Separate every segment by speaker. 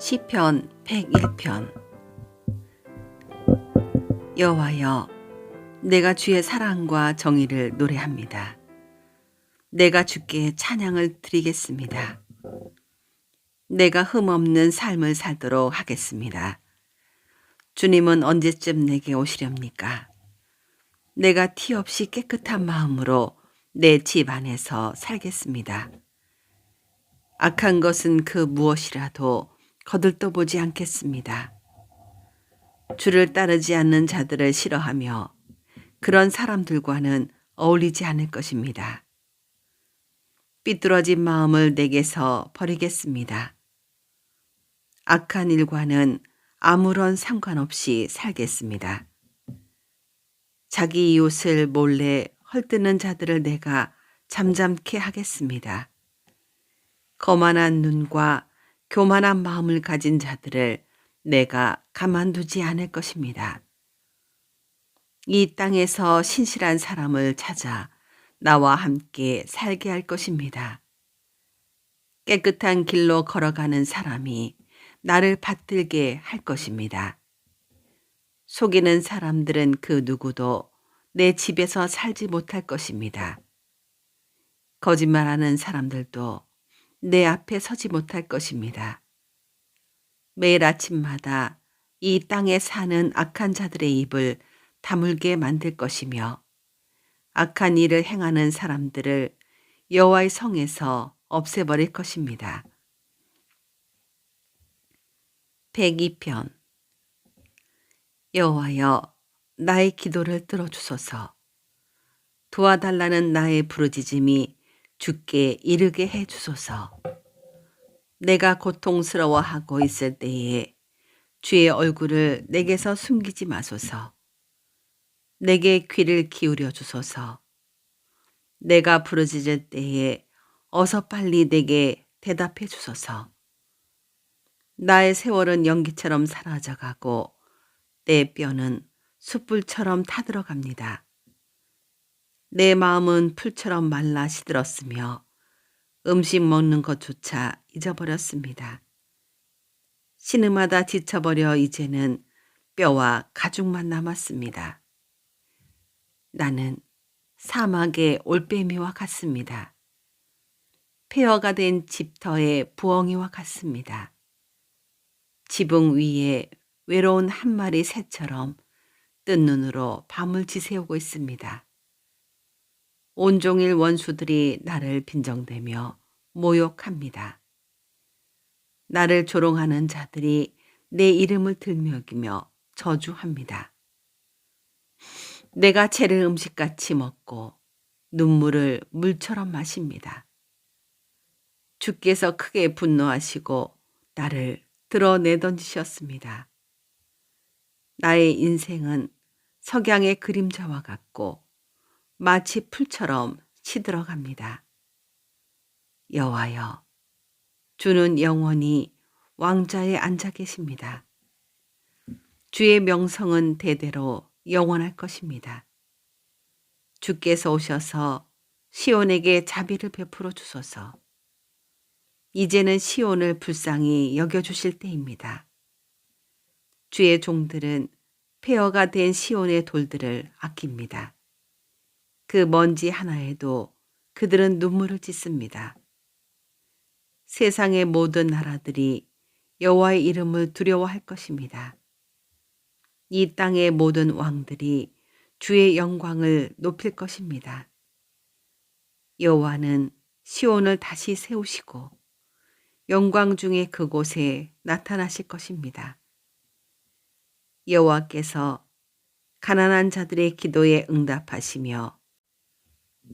Speaker 1: 시편 101편. 여호와여, 내가 주의 사랑과 정의를 노래합니다. 내가 주께 찬양을 드리겠습니다. 내가 흠없는 삶을 살도록 하겠습니다. 주님은 언제쯤 내게 오시렵니까? 내가 티 없이 깨끗한 마음으로 내 집 안에서 살겠습니다. 악한 것은 그 무엇이라도 거들떠보지 않겠습니다. 주를 따르지 않는 자들을 싫어하며 그런 사람들과는 어울리지 않을 것입니다. 삐뚤어진 마음을 내게서 버리겠습니다. 악한 일과는 아무런 상관없이 살겠습니다. 자기 이웃을 몰래 헐뜯는 자들을 내가 잠잠케 하겠습니다. 거만한 눈과 교만한 마음을 가진 자들을 내가 가만두지 않을 것입니다. 이 땅에서 신실한 사람을 찾아 나와 함께 살게 할 것입니다. 깨끗한 길로 걸어가는 사람이 나를 받들게 할 것입니다. 속이는 사람들은 그 누구도 내 집에서 살지 못할 것입니다. 거짓말하는 사람들도 내 앞에 서지 못할 것입니다. 매일 아침마다 이 땅에 사는 악한 자들의 입을 다물게 만들 것이며 악한 일을 행하는 사람들을 여호와의 성에서 없애버릴 것입니다. 102편. 여호와여, 나의 기도를 들어주소서. 도와달라는 나의 부르짖음이 주께 이르게 해주소서. 내가 고통스러워하고 있을 때에 주의 얼굴을 내게서 숨기지 마소서. 내게 귀를 기울여 주소서. 내가 부르짖을 때에 어서 빨리 내게 대답해 주소서. 나의 세월은 연기처럼 사라져가고 내 뼈는 숯불처럼 타들어갑니다. 내 마음은 풀처럼 말라 시들었으며 음식 먹는 것조차 잊어버렸습니다. 신음하다 지쳐버려 이제는 뼈와 가죽만 남았습니다. 나는 사막의 올빼미와 같습니다. 폐허가 된 집터의 부엉이와 같습니다. 지붕 위에 외로운 한 마리 새처럼 뜬 눈으로 밤을 지새우고 있습니다. 온종일 원수들이 나를 빈정대며 모욕합니다. 나를 조롱하는 자들이 내 이름을 들먹이며 저주합니다. 내가 채를 음식같이 먹고 눈물을 물처럼 마십니다. 주께서 크게 분노하시고 나를 드러내던지셨습니다. 나의 인생은 석양의 그림자와 같고 마치 풀처럼 시들어갑니다. 여호와여, 주는 영원히 왕좌에 앉아 계십니다. 주의 명성은 대대로 영원할 것입니다. 주께서 오셔서 시온에게 자비를 베풀어 주소서. 이제는 시온을 불쌍히 여겨주실 때입니다. 주의 종들은 폐허가 된 시온의 돌들을 아낍니다. 그 먼지 하나에도 그들은 눈물을 짓습니다. 세상의 모든 나라들이 여호와의 이름을 두려워할 것입니다. 이 땅의 모든 왕들이 주의 영광을 높일 것입니다. 여호와는 시온을 다시 세우시고 영광 중에 그곳에 나타나실 것입니다. 여호와께서 가난한 자들의 기도에 응답하시며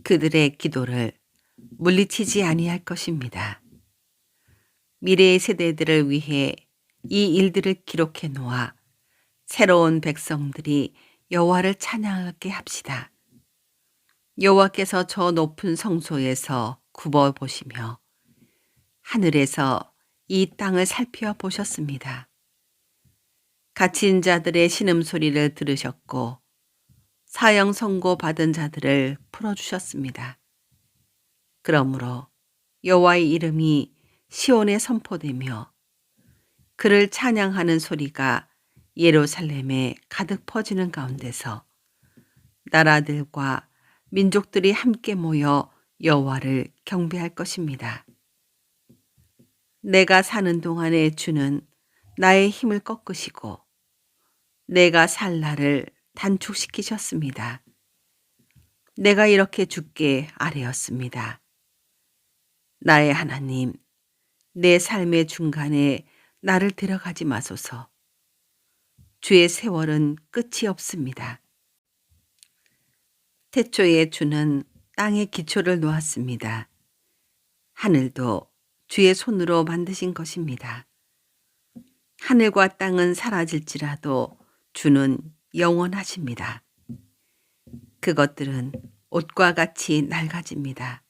Speaker 1: 그들의 기도를 물리치지 아니할 것입니다. 미래의 세대들을 위해 이 일들을 기록해 놓아 새로운 백성들이 여호와를 찬양하게 합시다. 여호와께서 저 높은 성소에서 굽어 보시며 하늘에서 이 땅을 살펴보셨습니다. 갇힌 자들의 신음소리를 들으셨고 사형 선고 받은 자들을 풀어주셨습니다. 그러므로 여호와의 이름이 시온에 선포되며 그를 찬양하는 소리가 예루살렘에 가득 퍼지는 가운데서 나라들과 민족들이 함께 모여 여호와를 경배할 것입니다. 내가 사는 동안에 주는 나의 힘을 꺾으시고 내가 살 날을 단축시키셨습니다. 내가 이렇게 주께 아뢰었습니다. 나의 하나님, 내 삶의 중간에 나를 데려가지 마소서. 주의 세월은 끝이 없습니다. 태초에 주는 땅의 기초를 놓았습니다. 하늘도 주의 손으로 만드신 것입니다. 하늘과 땅은 사라질지라도 주는 영원하십니다. 그것들은 옷과 같이 낡아집니다.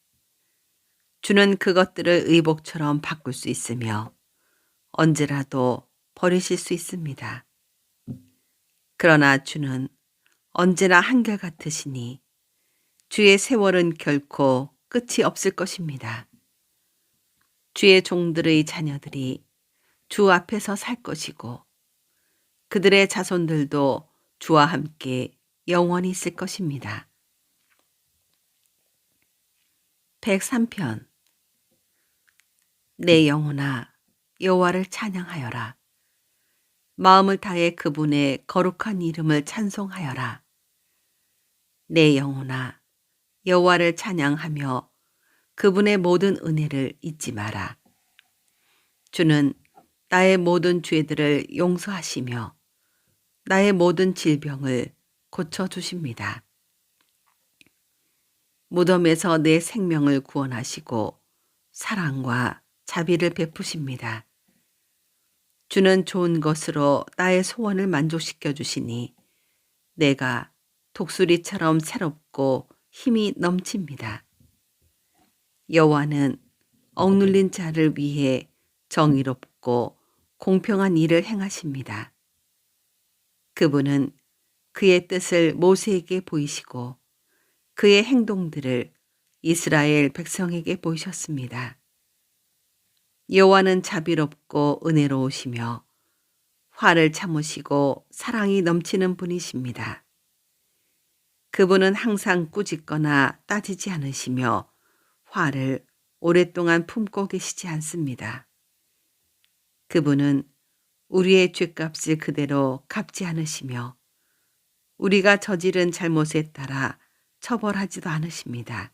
Speaker 1: 주는 그것들을 의복처럼 바꿀 수 있으며 언제라도 버리실 수 있습니다. 그러나 주는 언제나 한결같으시니 주의 세월은 결코 끝이 없을 것입니다. 주의 종들의 자녀들이 주 앞에서 살 것이고 그들의 자손들도 주와 함께 영원히 있을 것입니다. 103편. 내 영혼아 여호와를 찬양하여라. 마음을 다해 그분의 거룩한 이름을 찬송하여라. 내 영혼아 여호와를 찬양하며 그분의 모든 은혜를 잊지 마라. 주는 나의 모든 죄들을 용서하시며 나의 모든 질병을 고쳐주십니다. 무덤에서 내 생명을 구원하시고 사랑과 자비를 베푸십니다. 주는 좋은 것으로 나의 소원을 만족시켜 주시니 내가 독수리처럼 새롭고 힘이 넘칩니다. 여호와는 억눌린 자를 위해 정의롭고 공평한 일을 행하십니다. 그분은 그의 뜻을 모세에게 보이시고 그의 행동들을 이스라엘 백성에게 보이셨습니다. 여호와는 자비롭고 은혜로우시며 화를 참으시고 사랑이 넘치는 분이십니다. 그분은 항상 꾸짖거나 따지지 않으시며 화를 오랫동안 품고 계시지 않습니다. 그분은 우리의 죗값을 그대로 갚지 않으시며 우리가 저지른 잘못에 따라 처벌하지도 않으십니다.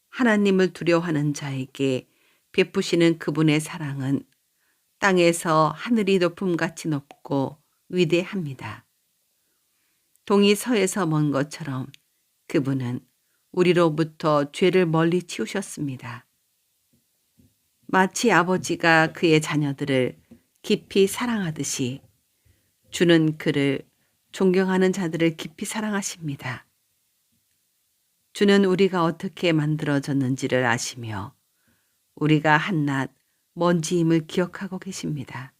Speaker 1: 하나님을 두려워하는 자에게 베푸시는 그분의 사랑은 땅에서 하늘이 높음같이 높고 위대합니다. 동이 서에서 먼 것처럼 그분은 우리로부터 죄를 멀리 치우셨습니다. 마치 아버지가 그의 자녀들을 깊이 사랑하듯이 주는 그를 존경하는 자들을 깊이 사랑하십니다. 주는 우리가 어떻게 만들어졌는지를 아시며 우리가 한낱 먼지임을 기억하고 계십니다.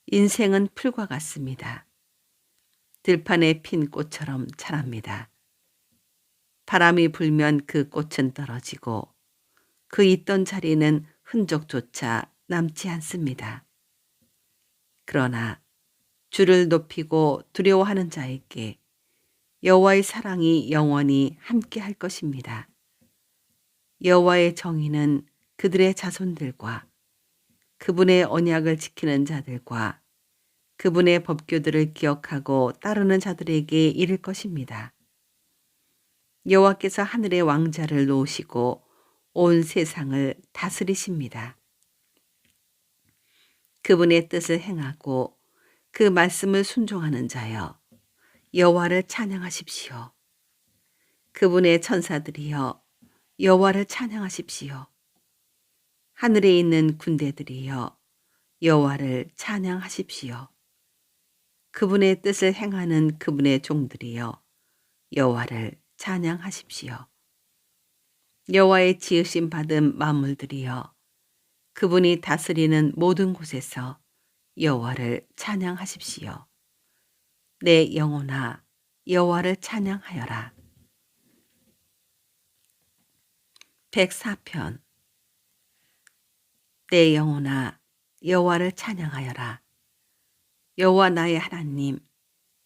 Speaker 1: 인생은 풀과 같습니다. 들판에 핀 꽃처럼 자랍니다. 바람이 불면 그 꽃은 떨어지고 그 있던 자리는 흔적조차 남지 않습니다. 그러나 주를 높이고 두려워하는 자에게 여호와의 사랑이 영원히 함께 할 것입니다. 여호와의 정의는 그들의 자손들과 그분의 언약을 지키는 자들과 그분의 법규들을 기억하고 따르는 자들에게 이를 것입니다. 여호와께서 하늘의 왕자를 놓으시고 온 세상을 다스리십니다. 그분의 뜻을 행하고 그 말씀을 순종하는 자여 여호와를 찬양하십시오. 그분의 천사들이여 여호와를 찬양하십시오. 하늘에 있는 군대들이여 여호와를 찬양하십시오. 그분의 뜻을 행하는 그분의 종들이여 여호와를 찬양하십시오. 여호와의 지으심 받은 만물들이여 그분이 다스리는 모든 곳에서 여호와를 찬양하십시오. 내 영혼아 여호와를 찬양하여라. 104편. 내 영혼아 여호와를 찬양하여라. 여호와 나의 하나님,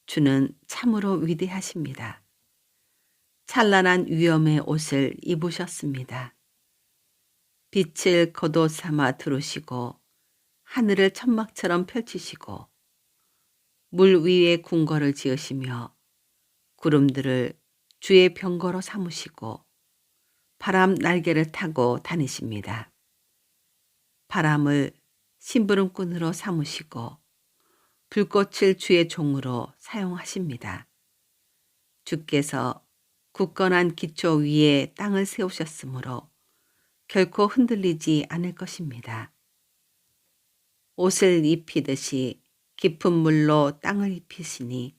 Speaker 1: 주는 참으로 위대하십니다. 찬란한 위엄의 옷을 입으셨습니다. 빛을 겉옷 삼아 두르시고 하늘을 천막처럼 펼치시고 물 위에 궁궐을 지으시며 구름들을 주의 병거로 삼으시고 바람 날개를 타고 다니십니다. 바람을 심부름꾼으로 삼으시고 불꽃을 주의 종으로 사용하십니다. 주께서 굳건한 기초 위에 땅을 세우셨으므로 결코 흔들리지 않을 것입니다. 옷을 입히듯이 깊은 물로 땅을 입히시니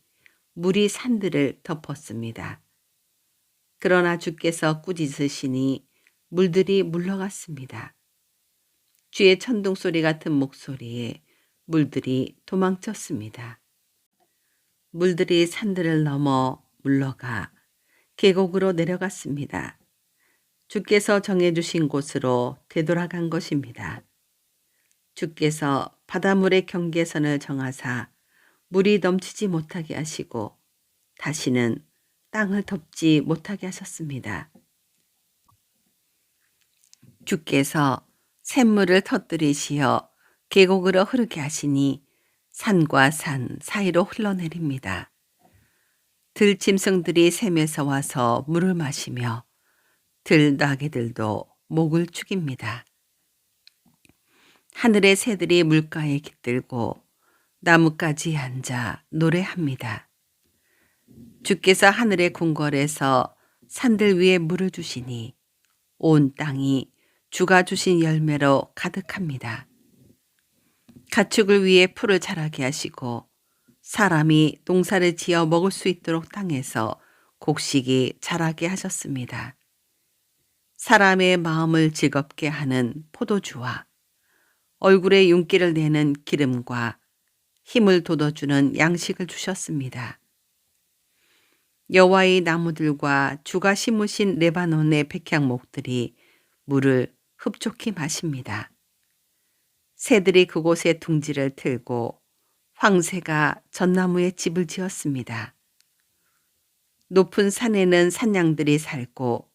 Speaker 1: 물이 산들을 덮었습니다. 그러나 주께서 꾸짖으시니 물들이 물러갔습니다. 주의 천둥소리 같은 목소리에 물들이 도망쳤습니다. 물들이 산들을 넘어 물러가 계곡으로 내려갔습니다. 주께서 정해주신 곳으로 되돌아간 것입니다. 주께서 바닷물의 경계선을 정하사 물이 넘치지 못하게 하시고 다시는 땅을 덮지 못하게 하셨습니다. 주께서 샘물을 터뜨리시어 계곡으로 흐르게 하시니 산과 산 사이로 흘러내립니다. 들짐승들이 샘에서 와서 물을 마시며 들나귀들도 목을 축입니다. 하늘의 새들이 물가에 깃들고 나뭇가지에 앉아 노래합니다. 주께서 하늘의 궁궐에서 산들 위에 물을 주시니 온 땅이 주가 주신 열매로 가득합니다. 가축을 위해 풀을 자라게 하시고 사람이 농사를 지어 먹을 수 있도록 땅에서 곡식이 자라게 하셨습니다. 사람의 마음을 즐겁게 하는 포도주와 얼굴에 윤기를 내는 기름과 힘을 돋워주는 양식을 주셨습니다. 여호와의 나무들과 주가 심으신 레바논의 백향목들이 물을 흡족히 마십니다. 새들이 그곳에 둥지를 틀고 황새가 전나무에 집을 지었습니다. 높은 산에는 산양들이 살고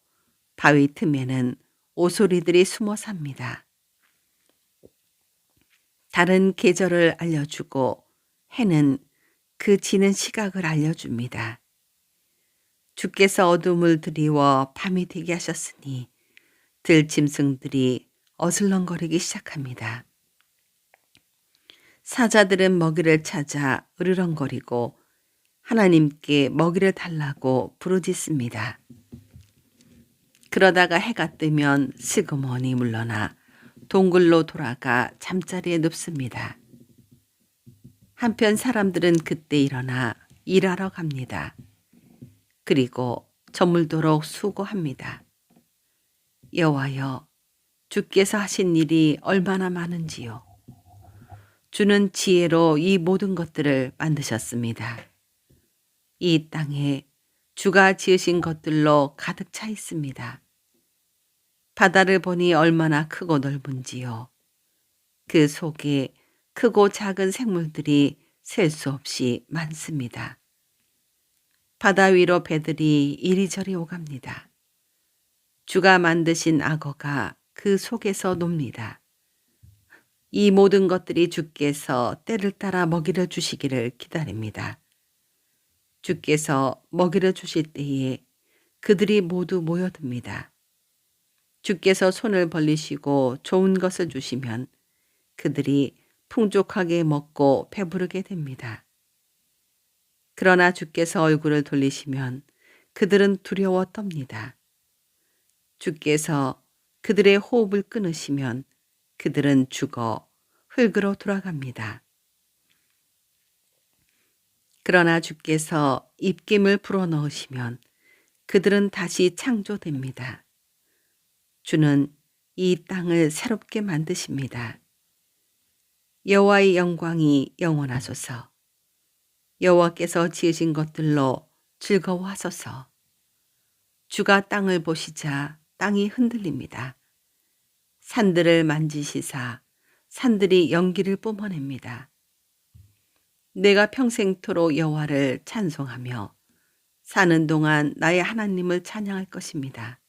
Speaker 1: 바위 틈에는 오소리들이 숨어 삽니다. 달은 계절을 알려주고 해는 그 지는 시각을 알려줍니다. 주께서 어둠을 드리워 밤이 되게 하셨으니 들짐승들이 어슬렁거리기 시작합니다. 사자들은 먹이를 찾아 으르렁거리고 하나님께 먹이를 달라고 부르짖습니다. 그러다가 해가 뜨면 슬그머니 물러나 동굴로 돌아가 잠자리에 눕습니다. 한편 사람들은 그때 일어나 일하러 갑니다. 그리고 저물도록 수고합니다. 여호와여, 주께서 하신 일이 얼마나 많은지요. 주는 지혜로 이 모든 것들을 만드셨습니다. 이 땅에 주가 지으신 것들로 가득 차 있습니다. 바다를 보니 얼마나 크고 넓은지요. 그 속에 크고 작은 생물들이 셀 수 없이 많습니다. 바다 위로 배들이 이리저리 오갑니다. 주가 만드신 악어가 그 속에서 놉니다. 이 모든 것들이 주께서 때를 따라 먹이를 주시기를 기다립니다. 주께서 먹이를 주실 때에 그들이 모두 모여듭니다. 주께서 손을 벌리시고 좋은 것을 주시면 그들이 풍족하게 먹고 배부르게 됩니다. 그러나 주께서 얼굴을 돌리시면 그들은 두려워 떱니다. 주께서 그들의 호흡을 끊으시면 그들은 죽어 흙으로 돌아갑니다. 그러나 주께서 입김을 불어넣으시면 그들은 다시 창조됩니다. 주는 이 땅을 새롭게 만드십니다. 여호와의 영광이 영원하소서. 여호와께서 지으신 것들로 즐거워하소서. 주가 땅을 보시자 땅이 흔들립니다. 산들을 만지시사 산들이 연기를 뿜어냅니다. 내가 평생토록 여호와를 찬송하며 사는 동안 나의 하나님을 찬양할 것입니다.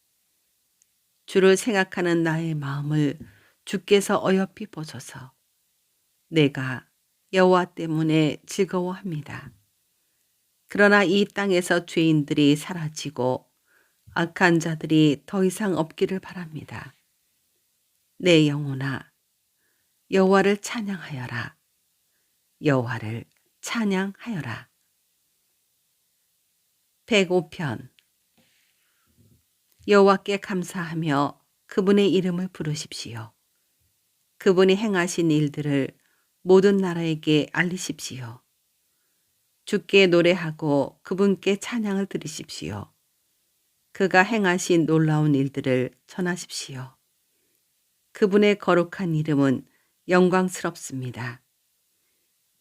Speaker 1: 주를 생각하는 나의 마음을 주께서 어여삐 보소서. 내가 여호와 때문에 즐거워합니다. 그러나 이 땅에서 죄인들이 사라지고 악한 자들이 더 이상 없기를 바랍니다. 내 영혼아, 여호와를 찬양하여라. 여호와를 찬양하여라. 105편. 여호와께 감사하며 그분의 이름을 부르십시오. 그분이 행하신 일들을 모든 나라에게 알리십시오. 주께 노래하고 그분께 찬양을 드리십시오. 그가 행하신 놀라운 일들을 전하십시오. 그분의 거룩한 이름은 영광스럽습니다.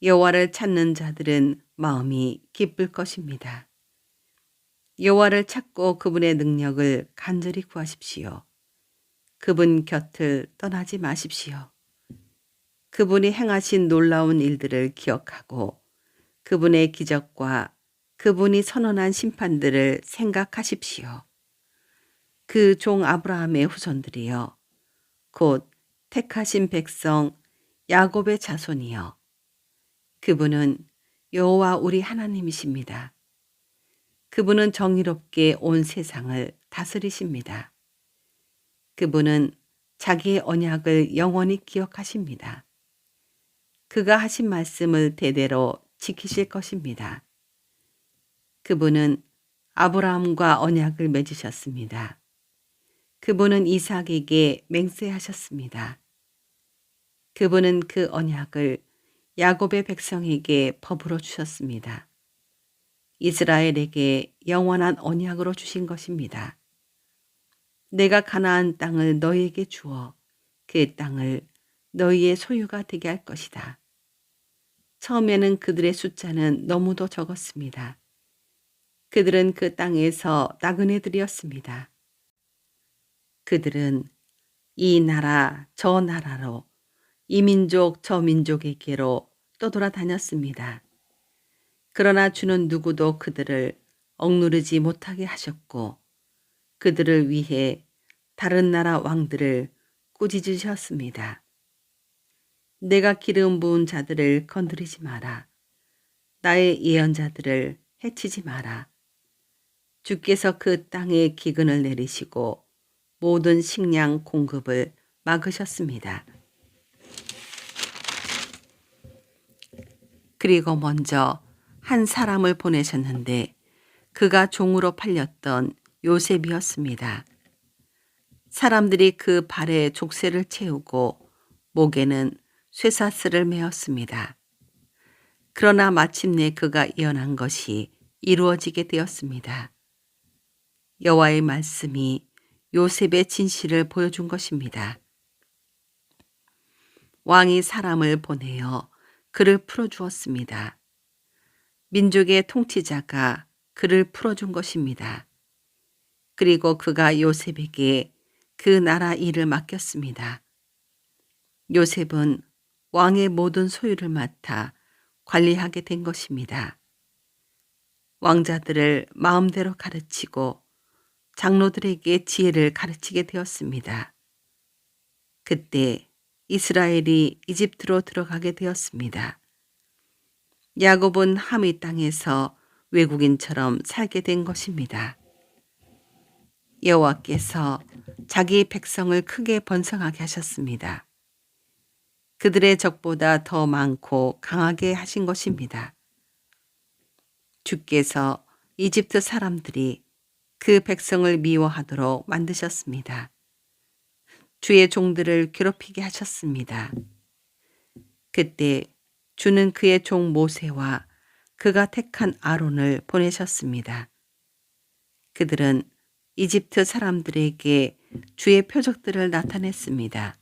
Speaker 1: 여호와를 찾는 자들은 마음이 기쁠 것입니다. 여호와를 찾고 그분의 능력을 간절히 구하십시오. 그분 곁을 떠나지 마십시오. 그분이 행하신 놀라운 일들을 기억하고 그분의 기적과 그분이 선언한 심판들을 생각하십시오. 그 종 아브라함의 후손들이여, 곧 택하신 백성 야곱의 자손이여, 그분은 여호와 우리 하나님이십니다. 그분은 정의롭게 온 세상을 다스리십니다. 그분은 자기의 언약을 영원히 기억하십니다. 그가 하신 말씀을 대대로 지키실 것입니다. 그분은 아브라함과 언약을 맺으셨습니다. 그분은 이삭에게 맹세하셨습니다. 그분은 그 언약을 야곱의 백성에게 법으로 주셨습니다. 이스라엘에게 영원한 언약으로 주신 것입니다. 내가 가나안 땅을 너희에게 주어 그 땅을 너희의 소유가 되게 할 것이다. 처음에는 그들의 숫자는 너무도 적었습니다. 그들은 그 땅에서 나그네들이었습니다. 그들은 이 나라 저 나라로 이 민족 저 민족에게로 떠돌아다녔습니다. 그러나 주는 누구도 그들을 억누르지 못하게 하셨고 그들을 위해 다른 나라 왕들을 꾸짖으셨습니다. 내가 기름 부은 자들을 건드리지 마라. 나의 예언자들을 해치지 마라. 주께서 그 땅에 기근을 내리시고 모든 식량 공급을 막으셨습니다. 그리고 먼저 한 사람을 보내셨는데 그가 종으로 팔렸던 요셉이었습니다. 사람들이 그 발에 족쇄를 채우고 목에는 쇠사슬을 메었습니다. 그러나 마침내 그가 예언한 것이 이루어지게 되었습니다. 여호와의 말씀이 요셉의 진실을 보여준 것입니다. 왕이 사람을 보내어 그를 풀어주었습니다. 민족의 통치자가 그를 풀어준 것입니다. 그리고 그가 요셉에게 그 나라 일을 맡겼습니다. 요셉은 왕의 모든 소유를 맡아 관리하게 된 것입니다. 왕자들을 마음대로 가르치고 장로들에게 지혜를 가르치게 되었습니다. 그때 이스라엘이 이집트로 들어가게 되었습니다. 야곱은 함의 땅에서 외국인처럼 살게 된 것입니다. 여호와께서 자기 백성을 크게 번성하게 하셨습니다. 그들의 적보다 더 많고 강하게 하신 것입니다. 주께서 이집트 사람들이 그 백성을 미워하도록 만드셨습니다. 주의 종들을 괴롭히게 하셨습니다. 그때 주는 그의 종 모세와 그가 택한 아론을 보내셨습니다. 그들은 이집트 사람들에게 주의 표적들을 나타냈습니다.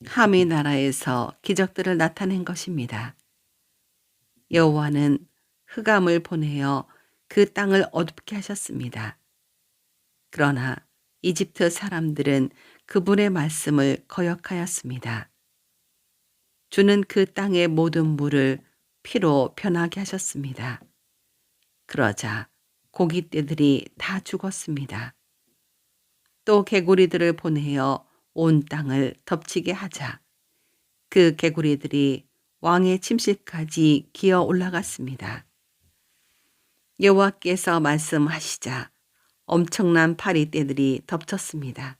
Speaker 1: 함의 나라에서 기적들을 나타낸 것입니다. 여호와는 흑암을 보내어 그 땅을 어둡게 하셨습니다. 그러나 이집트 사람들은 그분의 말씀을 거역하였습니다. 주는 그 땅의 모든 물을 피로 변하게 하셨습니다. 그러자 고깃떼들이 다 죽었습니다. 또 개구리들을 보내어 온 땅을 덮치게 하자 그 개구리들이 왕의 침실까지 기어 올라갔습니다. 여호와께서 말씀하시자 엄청난 파리떼들이 덮쳤습니다.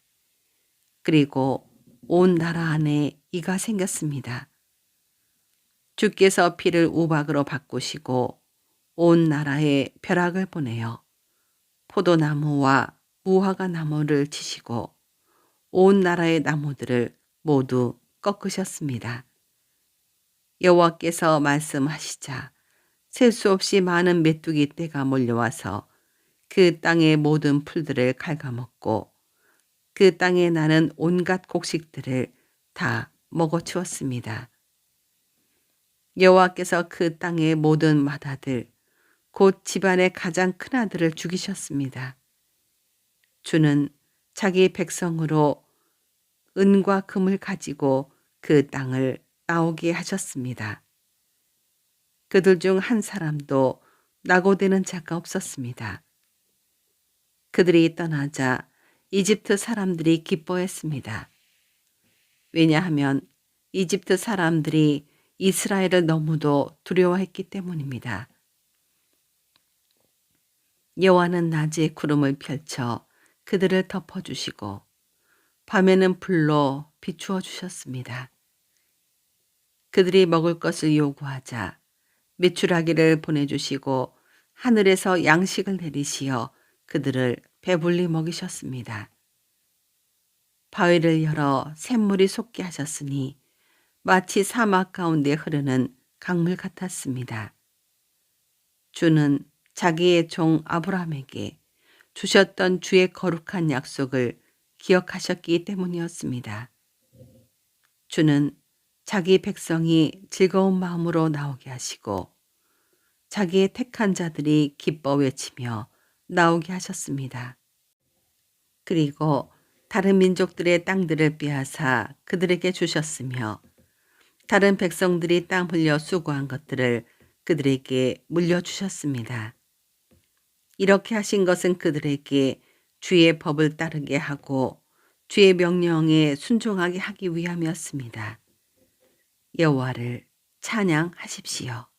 Speaker 1: 그리고 온 나라 안에 이가 생겼습니다. 주께서 피를 우박으로 바꾸시고 온 나라에 벼락을 보내어 포도나무와 무화과 나무를 치시고 온 나라의 나무들을 모두 꺾으셨습니다. 여호와께서 말씀하시자 셀 수 없이 많은 메뚜기 떼가 몰려와서 그 땅의 모든 풀들을 갉아먹고 그 땅에 나는 온갖 곡식들을 다 먹어치웠습니다. 여호와께서 그 땅의 모든 맏아들 곧 집안의 가장 큰 아들을 죽이셨습니다. 주는 자기 백성으로 은과 금을 가지고 그 땅을 나오게 하셨습니다. 그들 중 한 사람도 낙오되는 자가 없었습니다. 그들이 떠나자 이집트 사람들이 기뻐했습니다. 왜냐하면 이집트 사람들이 이스라엘을 너무도 두려워했기 때문입니다. 여호와는 낮에 구름을 펼쳐 그들을 덮어주시고 밤에는 불로 비추어 주셨습니다. 그들이 먹을 것을 요구하자 메추라기를 보내주시고 하늘에서 양식을 내리시어 그들을 배불리 먹이셨습니다. 바위를 열어 샘물이 솟게 하셨으니 마치 사막 가운데 흐르는 강물 같았습니다. 주는 자기의 종 아브라함에게 주셨던 주의 거룩한 약속을 기억하셨기 때문이었습니다. 주는 자기 백성이 즐거운 마음으로 나오게 하시고 자기의 택한 자들이 기뻐 외치며 나오게 하셨습니다. 그리고 다른 민족들의 땅들을 빼앗아 그들에게 주셨으며 다른 백성들이 땀 흘려 수고한 것들을 그들에게 물려주셨습니다. 이렇게 하신 것은 그들에게 주의 법을 따르게 하고 주의 명령에 순종하게 하기 위함이었습니다. 여호와를 찬양하십시오.